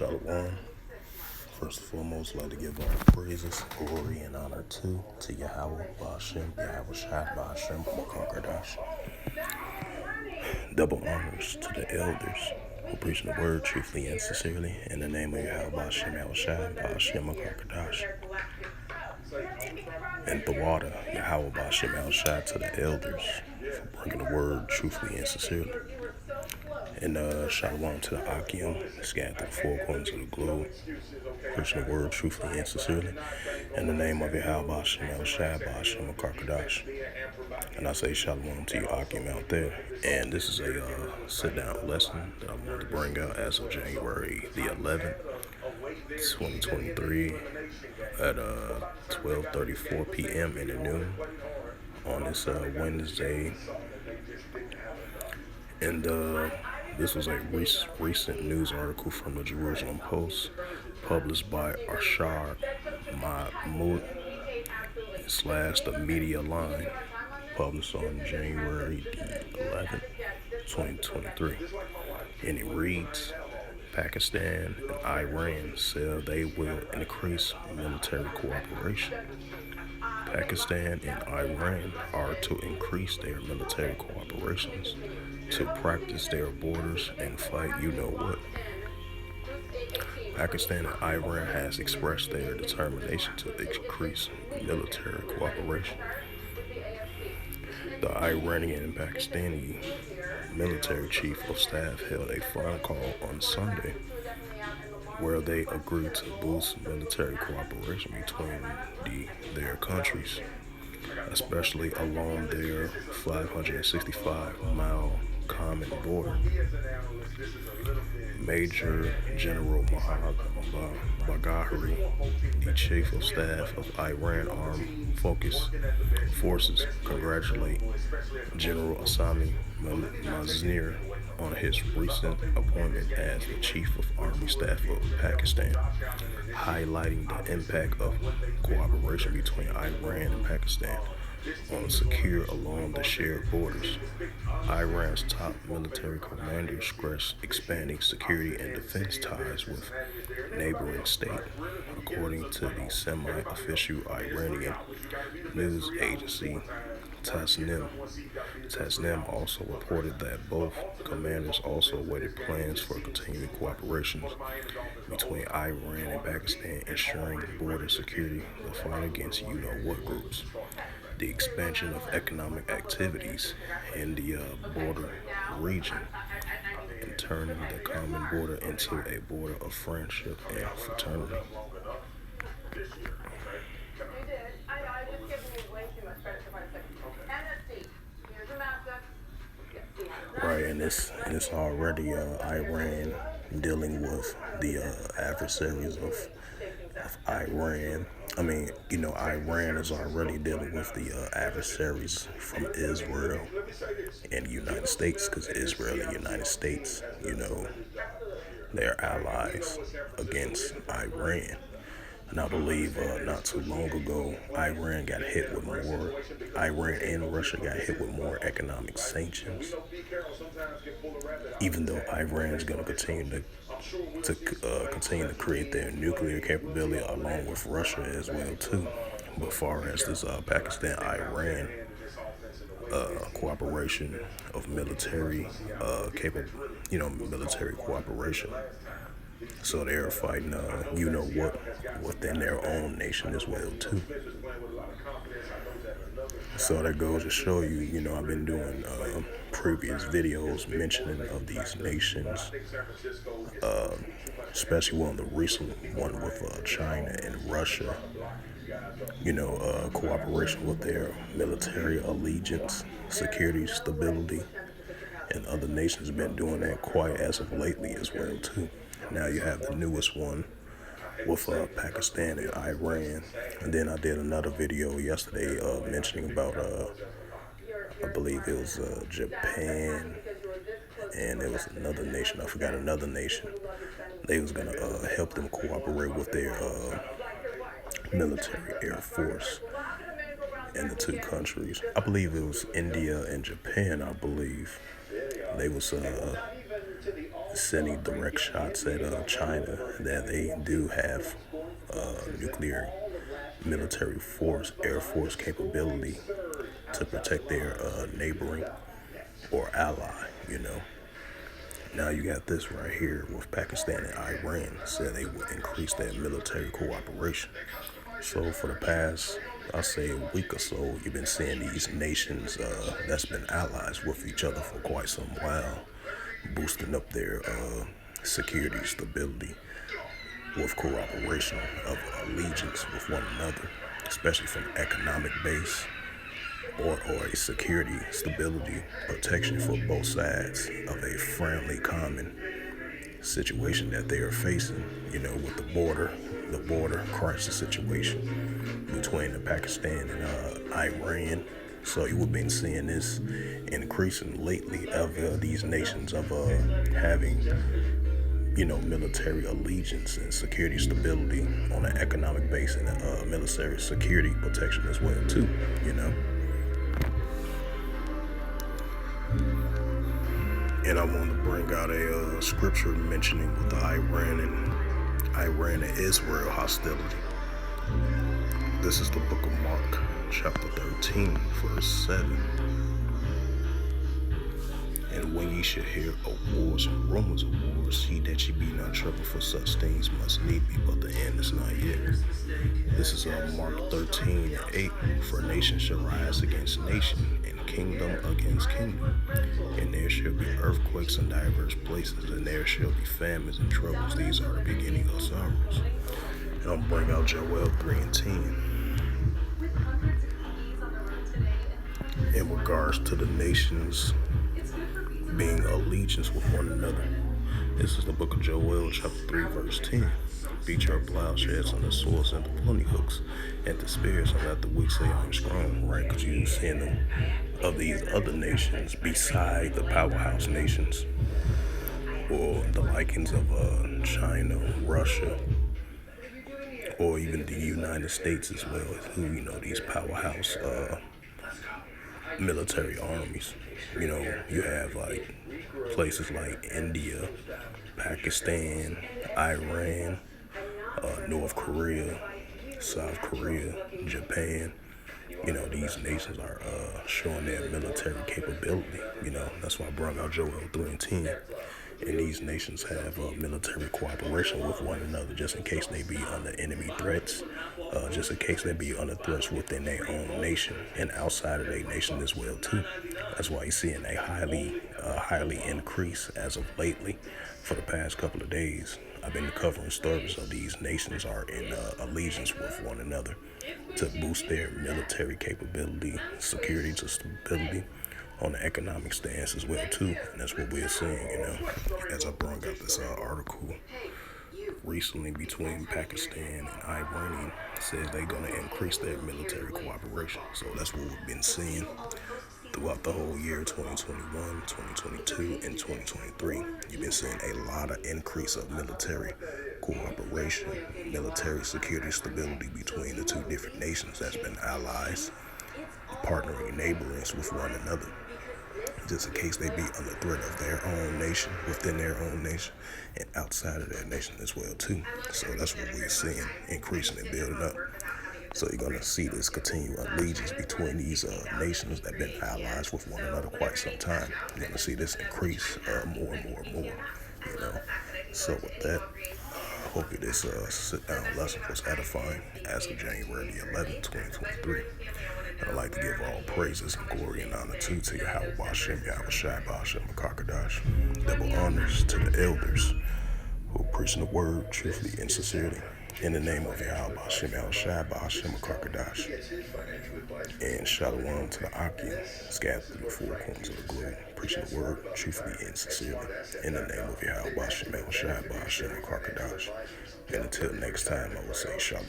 Shalom. First and foremost, I'd like to give all praises, glory, and honor to Yahweh, Ba'ashem, Yahweh Shai, Ba'ashem, Makarkadash. Double honors to the elders who preach the word truthfully and sincerely. In the name of Yahweh, Ba'ashem, Yahweh Shai, Ba'ashem, Makarkadash. And the water, Yahweh, Ba'ashem, Yahweh Shai, to the elders for bringing the word truthfully and sincerely. And shalom to the Akim, scattered through the four corners of the globe, preaching the word truthfully and sincerely. In the name of Yahweh, Ba'ashem, Yahweh Shai, Ba'ashem, Makarkadash. And I say shalom to you, Akim, out there. And this is a sit-down lesson that I wanted to bring out as of January the 11th, 2023 at 12:34 p.m. in the noon on this Wednesday. And this was a recent news article from the Jerusalem Post, published by Arshad Mahmoud / the Media Line, published on January the 11th, 2023. And it reads, Pakistan and Iran said they will increase military cooperation. Pakistan and Iran are to increase their military cooperations to practice their borders and fight you-know-what. Pakistan and Iran has expressed their determination to increase military cooperation. The Iranian and Pakistani military chief of staff held a phone call on Sunday where they agreed to boost military cooperation between their countries, especially along their 565-mile common border. Major General Mohammad Bagheri, the chief of staff of Iran Armed Forces, congratulate General Assami Maznir on his recent appointment as the Chief of Army Staff of Pakistan, highlighting the impact of cooperation between Iran and Pakistan on secure along the shared borders. Iran's top military commander stressed expanding security and defense ties with neighboring state, according to the semi-official Iranian news agency Tasnim. Tasnim also reported that both commanders also awaited plans for continued cooperation between Iran and Pakistan, ensuring border security, the fight against you-know-what groups, the expansion of economic activities in the border region, and turning the common border into a border of friendship and fraternity. Right, and it's already Iran dealing with the adversaries of Iran. Iran is already dealing with the adversaries from Israel and the United States, because Israel and the United States, they're allies against Iran. And I believe not too long ago, Iran and Russia got hit with more economic sanctions, even though Iran is going to continue to create their nuclear capability along with Russia as well too. But far as this Pakistan-Iran cooperation of military military cooperation, so they're fighting you-know-what within their own nation as well too. So that goes to show you, I've been doing previous videos mentioning of these nations, especially the recent one with China and Russia, cooperation with their military allegiance, security, stability, and other nations have been doing that quite as of lately as well too. Now you have the newest one with Pakistan and Iran, and then I did another video yesterday mentioning about I believe it was Japan, and there was another nation, I forgot another nation. They was gonna help them cooperate with their military air force in the two countries. I believe it was India and Japan. I believe they was sending direct shots at China that they do have nuclear military force, air force capability to protect their neighboring or ally, you know. Now you got this right here with Pakistan and Iran said they would increase their military cooperation. So for the past, I'll say a week or so, you've been seeing these nations that's been allies with each other for quite some while, boosting up their security stability with cooperation of allegiance with one another, especially from economic base or a security, stability, protection for both sides of a friendly, common situation that they are facing, you know, with the border crisis situation between the Pakistan and Iran. So you have been seeing this increasing lately of these nations of having, you know, military allegiance and security stability on an economic base and military security protection as well too, you know. And I want to bring out a scripture mentioning with the Iran and Israel hostility. This is the book of Mark, chapter 13, verse 7. And when ye shall hear of wars and rumors of wars, see that ye be not troubled, for such things must need be, but the end is not yet. This is Mark 13:8. For nation shall rise against nation, and kingdom against kingdom. And there shall be earthquakes in diverse places, and there shall be famines and troubles. These are the beginning of sorrows. And I'll bring out Joel 3:10. In regards to the nations being allegiance with one another. This is the book of Joel, chapter 3, verse 10. Beat your plowshares on the swords and the pruning hooks and the spears, and let the weak say I'm strong, right? Because you've seen them of these other nations beside the powerhouse nations, or the likings of China, Russia, or even the United States as well, who, you know, these powerhouse military armies. You know, you have like places like India, Pakistan, Iran, North Korea, South Korea, Japan. You know, these nations are showing their military capability. You know, that's why I brought out Joel 3:10. And these nations have military cooperation with one another, just in case they be under enemy threats, just in case they be under threats within their own nation and outside of their nation as well too. That's why you're seeing a highly increase as of lately. For the past couple of days, I've been covering stories of these nations are in allegiance with one another to boost their military capability, security to stability, on the economic stance as well too. And that's what we're seeing, you know, as I brought out this article recently between Pakistan and Iran says they're going to increase their military cooperation. So that's what we've been seeing throughout the whole year 2021, 2022, and 2023. You've been seeing a lot of increase of military cooperation, military security stability between the two different nations that's been allies, partnering neighborings with one another, just in case they be under threat of their own nation, within their own nation, and outside of their nation as well too. So that's what we're seeing, increasing and building up. So you're going to see this continued allegiance between these nations that have been allies with one another quite some time. You're going to see this increase more and more and more, you know. So with that, I hope this sit-down lesson was edifying as of January the 11th, 2023. And I'd like to give all praises and glory and honor to Yahweh Ba'Shem, Yahweh Shai Ba'Shem, Makakadash. Double honors to the elders who are preaching the word truthfully and sincerely. In the name of Yahweh Ba'Shem, Yahweh Shai Ba'Shem, Makakadash. And shalom to the Akim, scattered through the four corners of the globe, preaching the word truthfully and sincerely. In the name of Yahweh Ba'Shem, Yahweh Shai Ba'Shem, Makakadash. And until next time, I will say shalom.